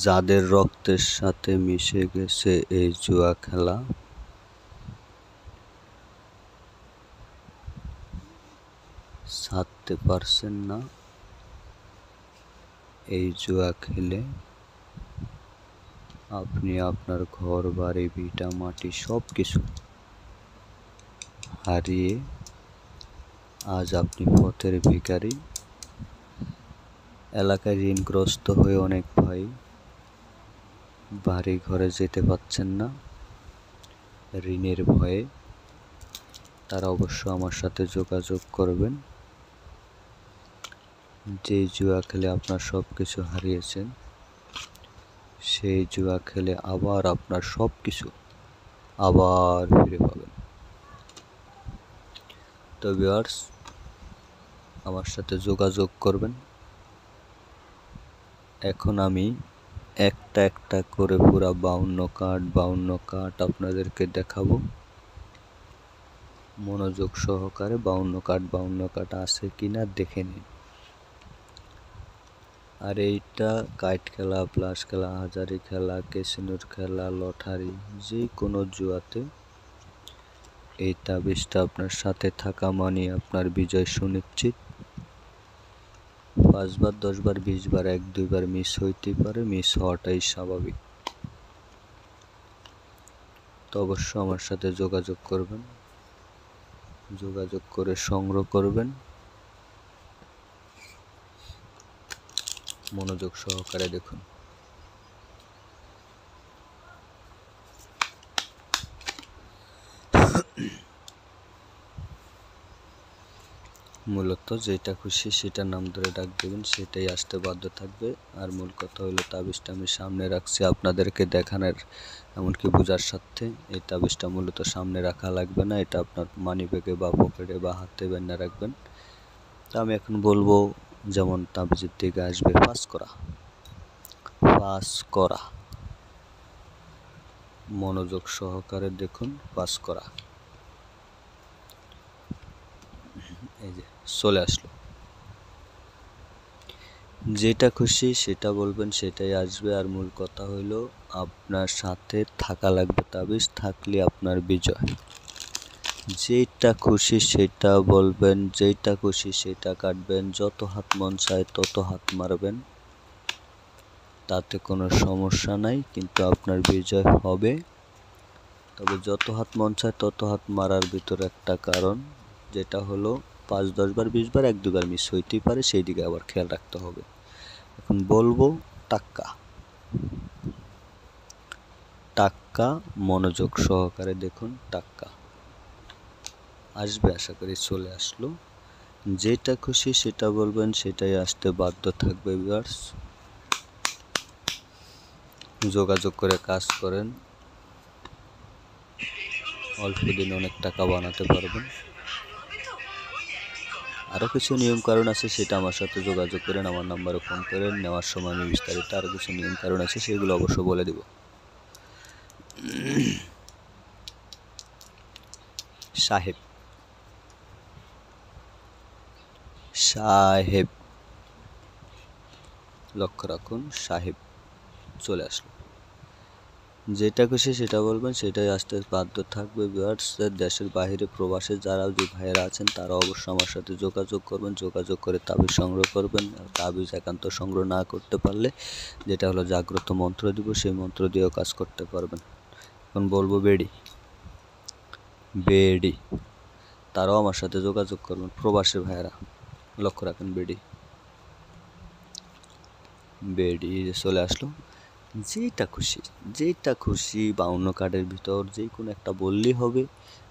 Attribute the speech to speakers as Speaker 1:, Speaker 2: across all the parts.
Speaker 1: যাদের রক্তের সাথে মিশে গেছে এই জুয়া খেলা, ছাড়তে পারছেন না। এই জুয়া খেলে আপনি আপনার ঘর বাড়ি ভিটা মাটি সব কিছু হারিয়ে আজ আপনি পথের ভিখারি। এলাকায় ঋণগ্রস্ত হয়ে অনেক ভাই বাড়ি ঘরে যেতে পারছেন না ঋণের ভয়ে। তারা অবশ্য আমার সাথে যোগাযোগ করবেন। যে জুয়া খেলে আপনার সব কিছু হারিয়েছেন, সেই জুয়া খেলে আবার আপনার সব কিছু আবার ফিরে পাবেন। তো ভিউয়ার্স, আমার সাথে যোগাযোগ করবেন। এখন আমি একটা একটা করে পুরা 52 কার্ড আপনাদেরকে দেখাবো। মনোযোগ সহকারে 52 কার্ড আছে কিনা দেখে নিন। আর এইটা কাইট খেলা, প্লাস খেলা, হাজারি খেলা, ক্যাসিনোর খেলা, লটারি, যে কোনো জুয়াতে এই তাবিজটা আপনার সাথে থাকা মানে আপনার বিজয় সুনিশ্চিত। 5 বার, 10 বার, 20 বার, 1-2 বার মিস হইতেই পারে, মিস হওয়াটাই স্বাভাবিক। তো অবশ্য আমার সাথে যোগাযোগ করবেন, যোগাযোগ করে সংগ্রহ করবেন। মনোযোগ সহকারে দেখুন। মূলত যেটা খুশি সেটা নাম ধরে ডাক দেবেন, সেটাই আসতে বাধ্য থাকবে। আর মূল কথা হলো তাবিজটা আমি সামনে রাখছি আপনাদেরকে দেখানোর, এমনকি বোঝার সাথে। এই তাবিজটা মূলত সামনে রাখা লাগবে না, এটা আপনার মানি ব্যাগে বা পকেটে বা হাতে বেঁধে রাখবেন। তা আমি এখন বলবো, যেমন তাবিজের দিকে আসবে পাস করা, পাস করা। মনোযোগ সহকারে দেখুন, পাস করা। এই যে চলে আসলো। যেটা খুশি সেটা বলবেন, সেটাই আসবে। আর মূল কথা হইলো আপনার সাথে থাকা লাগবে তাবিজ, থাকলে আপনার বিজয়। যেটা খুশি সেটা বলবেন, যেটা খুশি সেটা কাটবেন, যত হাত মন চায় তত হাত মারবেন, তাতে কোনো সমস্যা নাই, কিন্তু আপনার বিজয় হবে। তবে যত হাত মন চায় তত হাত মারার ভিতরে একটা কারণ, যেটা হলো 5, 10 বার, 20 বার, 1-2 বার মিস হইতেই পারে, সেই দিকে আবার খেয়াল রাখতে হবে। এখন বলবো টাক্কা, টাক্কা। মনোযোগ সহকারে দেখুন, টাক্কা আসবে, আশা করি চলে আসলো। যেটা খুশি সেটা বলবেন, সেটাই আসতে বাধ্য থাকবে। ভিউয়ার্স, যোগাযোগ করে কাজ করেন, অল্প দিনে অনেক টাকা বানাতে পারবেন। আরও কিছু নিয়ম কারণ আছে, সেটা আমার সাথে যোগাযোগ করেন, আমার নাম্বারে ফোন করেন। নেওয়ার সময় আমি বিস্তারিত আরও কিছু নিয়ম কারণ আছে, সেগুলো অবশ্য বলে দেব। সাহেব, সাহেব, লক্ষ্য রাখুন, সাহেব চলে আসলো। যেটা খুশি সেটা বলবেন, সেটাই আসতে বাধ্য থাকবে। ভিউয়ার্স, দেশের বাইরে প্রবাসে যারা যে ভাইয়েরা আছেন, তারা অবশ্য আমার সাথে যোগাযোগ করবেন, যোগাযোগ করে তাবিজ সংগ্রহ করবেন। তাবিজ একান্ত সংগ্রহ না করতে পারলে, যেটা হলো জাগ্রত মন্ত্র দিব, সেই মন্ত্র দিয়েও কাজ করতে পারবেন। এখন বলবো বেডি, বেডি, তারাও আমার সাথে যোগাযোগ করবেন, প্রবাসী ভাইয়েরা। লক্ষ্য রাখেন, বেডি, বেডি চলে আসলো। যেটা খুশি, যেটা খুশি 52 কার্ডের ভিতর যে কোনো একটা বললেই হবে।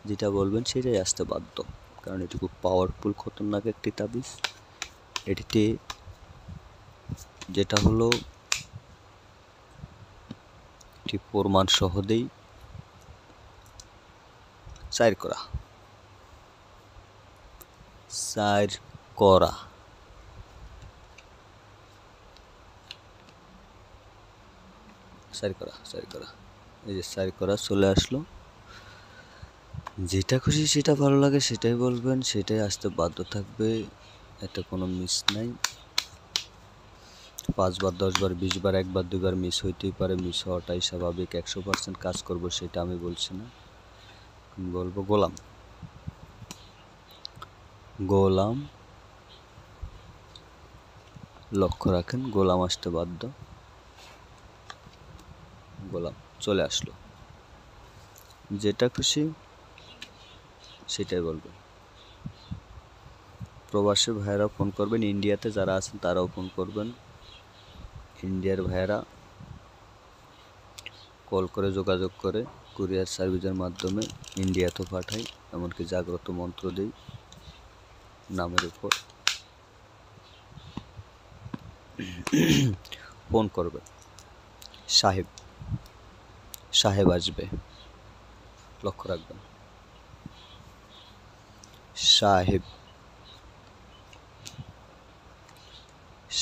Speaker 1: যেটা বলবেন সেটাই আসতে বাধ্য, কারণ এটি খুব পাওয়ারফুল, খতরনাক একটি তাবিজ। এটিতে যেটা হলো এটি প্রমাণ সহজেই 4 করা, 4 করা, 4 করা, 4 করা। এই যে 4 করা চলে আসলো। যেটা খুশি সেটা ভালো লাগে সেটাই বলবেন, সেটাই আসতে বাধ্য থাকবে, এতে কোনো মিস নাই। 5 বার 10 বার 20 বার, 1 বার 2 বার মিস হইতেই পারে, মিস হওয়াটাই স্বাভাবিক। 100% কাজ করব সেটা আমি বলছি না, বলবো গোলাম। গোলাম, লক্ষ্য রাখেন গোলাম আসতে বাধ্য। গোলাম চলে আসলো, যেটা খুশি সেটাই বলবেন। প্রবাসী ভাইয়েরা ফোন করবেন, ইন্ডিয়াতে যারা আছেন তারাও ফোন করবেন। ইন্ডিয়ার ভাইয়েরা কল করে যোগাযোগ করে কুরিয়ার সার্ভিসের মাধ্যমে ইন্ডিয়াতেও পাঠাই, এমনকি জাগ্রত মন্ত্র দিই নামের উপর। ফোন করবেন, সাহেব সাহেব আসবে, লক্ষ্য রাখবেন। সাহেব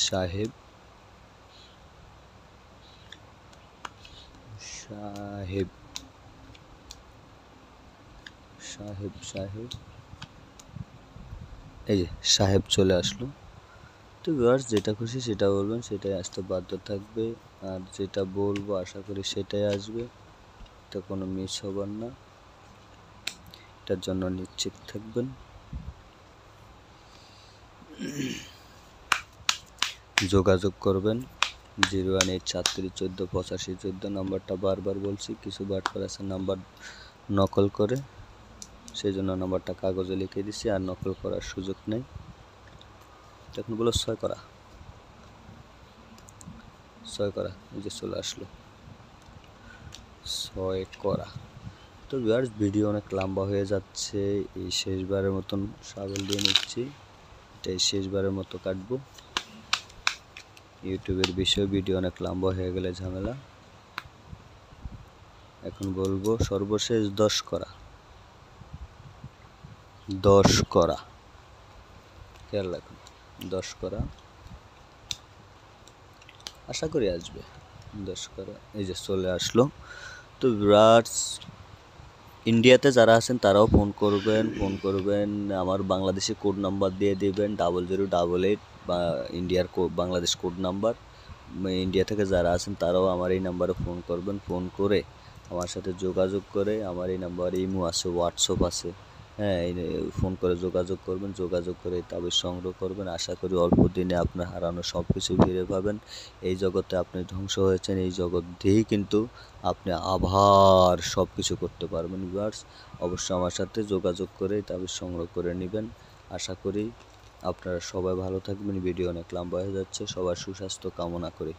Speaker 1: সাহেব সাহেব সাহেব সাহেব এই যে সাহেব চলে আসলো। তো ভিউয়ার্স, যেটা খুশি সেটা বলবেন, সেটাই আসতে বাধ্য থাকবে। আর যেটা বলবো আশা করি সেটাই আসবে, তো কোনো মিস হবার না, এটার জন্য নিশ্চিত থাকবেন। যোগাযোগ করবেন 01843148514 নাম্বারটা বারবার বলছি, কিছু বাটপার আছে নাম্বার নকল করে, সেই জন্য নাম্বারটা কাগজে লিখে দিছি, আর নকল করার সুযোগ নেই। এখন বলো 6 করা, 6 করা, এই যে চলে আসলো 6 করা। তো ভিউয়ার্স, ভিডিও অনেক লম্বা হয়ে যাচ্ছে, এই শেষবারের মতন শাবল দিয়ে নিচ্ছি, এটাই শেষবারের মতো কাটবো। ইউটিউবের বিষয়ে ভিডিও অনেক লম্বা হয়ে গেলে ঝামেলা। এখন বলবো সর্বশেষ 10 করা, 10 করা, খেয়াল রাখুন 10 করা, আশা করি আসবে 10 করা। এই যে চলে আসলো। তো ভিউয়ার্স, ইন্ডিয়াতে যারা আছেন তারাও ফোন করবেন, আমার বাংলাদেশি কোড নাম্বার দিয়ে দিবেন 0088, বা ইন্ডিয়ার বাংলাদেশ কোড নাম্বার। ইন্ডিয়া থেকে যারা আছেন তারাও আমার এই নাম্বারে ফোন করবেন, ফোন করে আমার সাথে যোগাযোগ করে, আমার এই নাম্বারে ইমো আছে, হোয়াটসঅ্যাপ আছে, হ্যাঁ, ফোন করে যোগাযোগ করবেন, যোগাযোগ করে তাবিজ সংগ্রহ করবেন। আশা করি অল্প দিনে আপনার হারানো সব কিছু ফিরে পাবেন। এই জগতে আপনি ধ্বংস হয়েছেন, এই জগৎ দিয়েই কিন্তু আপনি আবার সব কিছু করতে পারবেন। ভিউয়ার্স, অবশ্যই আমার সাথে যোগাযোগ করে তাবিজ সংগ্রহ করে নেবেন। আশা করি আপনারা সবাই ভালো থাকবেন। ভিডিও অনেক লম্বা হয়ে যাচ্ছে, সবার সুস্বাস্থ্য কামনা করি।